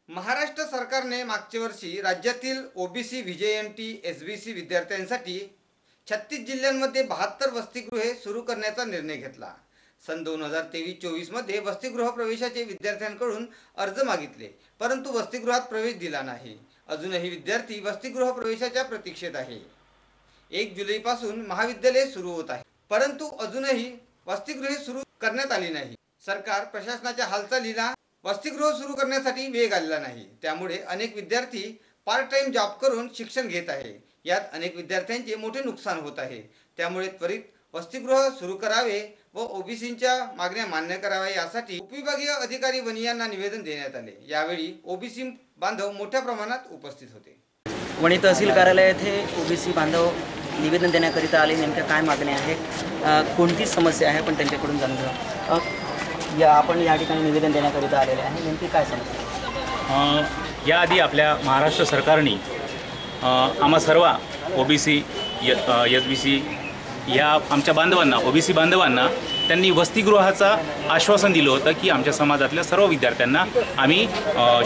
महाराष्ट्र सरकारने मागच्या वर्षी राज्यातील ओबीसी व्हीजेएमटी एसबीसी विद्यार्थ्यांसाठी 36 जिल्ह्यांमध्ये 72 वसतिगृहे सुरू करण्याचा निर्णय घेतला। सन 2023-24 मध्ये वसतिगृह प्रवेशाचे विद्यार्थ्यांकडून अर्ज मागितले, परंतु वसतिगृहात प्रवेश दिला नाही। अजूनही विद्यार्थी वसतिगृह प्रवेशाच्या प्रतीक्षेत आहे। 1 जुलैपासून महाविद्यालय सुरू होत आहे, परंतु अजूनही वसतिगृहे सुरू करण्यात आली नाही। सरकार प्रशासनाच्या हालचालीला वसतिगृह सुरू करण्यासाठी वेग आलेला नाही, त्यामुळे अनेक विद्यार्थी पार्ट टाइम जॉब करून शिक्षण घेत आहे। यात अनेक विद्यार्थ्यांचे मोठे नुकसान होत आहे। त्यामुळे त्वरित वसतिगृह सुरू करावे व ओबीसींच्या मागण्या मान्य कराव्या यासाठी उपविभागीय अधिकारी वनी यांना निवेदन देण्यात आले। यावेळी ओबीसी बांधव मोठ्या प्रमाणात उपस्थित होते। वणी तहसील कार्यालय येथे ओबीसी बांधव निवेदन देण्याकरिता आले। नेमक्या काय मागण्या आहेत, कोणती समस्या आहे, पण त्यांच्याकडून जाणून घ्या। आपण या ठिकाणी निवेदन देण्याकरिता आलेले आहे, नेमकी काय समस्या? याआधी आपल्या महाराष्ट्र सरकारने आम्हा सर्व ओबीसी एसबीसी या आमच्या बांधवांना ओबीसी बांधवांना त्यांनी वसतिगृहाचा आश्वासन दिलं होतं की आमच्या समाजातल्या सर्व विद्यार्थ्यांना आम्ही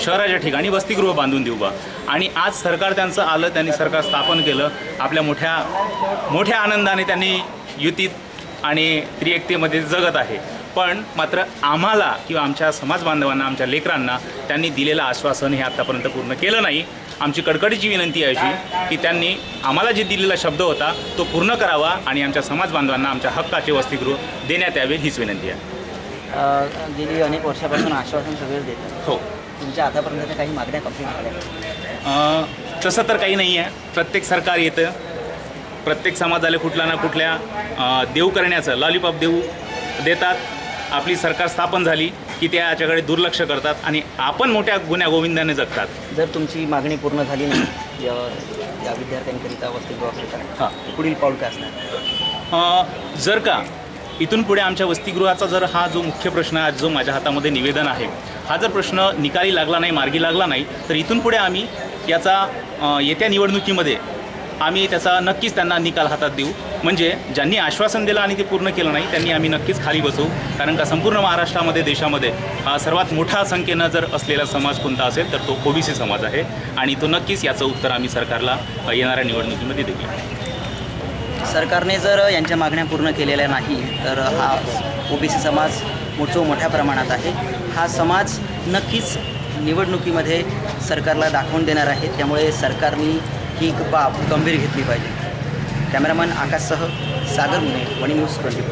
शहराच्या ठिकाणी वसतिगृह बांधून देऊ बा। आणि आज सरकार त्यांचं आलं, त्यांनी सरकार स्थापन केलं। आपल्या मोठ्या आनंदाने त्यांनी युतीत आणि त्रिएकतेमध्ये जगत आहे। पण मात्र आम्हाला किंवा आमच्या समाज बांधवांना, आमच्या लेकरांना त्यांनी दिलेलं आश्वासन हे आतापर्यंत पूर्ण केलं नाही। आमची कडकडीची विनंती आहे अशी की त्यांनी आम्हाला जे दिलेला शब्द होता तो पूर्ण करावा आणि आमच्या समाज बांधवांना आमच्या हक्काचे वसतिगृह देण्यात यावे हीच विनंती आहे। गेली अनेक वर्षापासून आश्वासन सगळेच देतात। हो, तुमच्या आतापर्यंत काही मागण्या कंप्लीट झाल्या? तसं तर काही नाही आहे। प्रत्येक सरकार येतं, प्रत्येक समाजाला कुठल्या ना कुठल्या देऊ करण्याचं लॉलीपॉप देतात। आपली सरकार स्थापन झाली की त्या याच्याकडे दुर्लक्ष करतात आणि आपण मोठ्या गुन्ह्या गोविंदाने जगतात। जर तुमची मागणी पूर्ण झाली नाही या विद्यार्थ्यांकरिता वसतिगृहाकरिता, पुढील पाऊल काय असणार? जर का इथून पुढे आमच्या वसतिगृहाचा जर हा जो मुख्य प्रश्न आहे, जो माझ्या हातामध्ये निवेदन आहे, हा जर प्रश्न निकाली लागला नाही, मार्गी लागला नाही, तर इथून पुढे आम्ही याचा येत्या निवडणुकीमध्ये आम्ही त्याचा नक्कीच त्यांना निकाल हातात देऊ। म्हणजे ज्यांनी आश्वासन दिलं आणि ते पूर्ण केलं नाही त्यांनी आम्ही नक्कीच खाली बसवू। कारण का संपूर्ण महाराष्ट्रामध्ये, देशामध्ये सर्वात मोठ्या संख्येनं जर असलेला समाज कोणता असेल तर तो ओबीसी समाज आहे आणि तो नक्कीच याचं उत्तर आम्ही सरकारला येणाऱ्या निवडणुकीमध्ये देऊ। सरकारने जर यांच्या मागण्या पूर्ण केलेल्या नाही तर हा ओबीसी समाज मोठ्या प्रमाणात आहे। हा समाज नक्कीच निवडणुकीमध्ये सरकारला दाखवून देणार आहे। त्यामुळे सरकारने ही बाब गंभीर घेतली पाहिजे। कॅमेरामन आकाशसह सागर मुने, वणी न्यूज 24।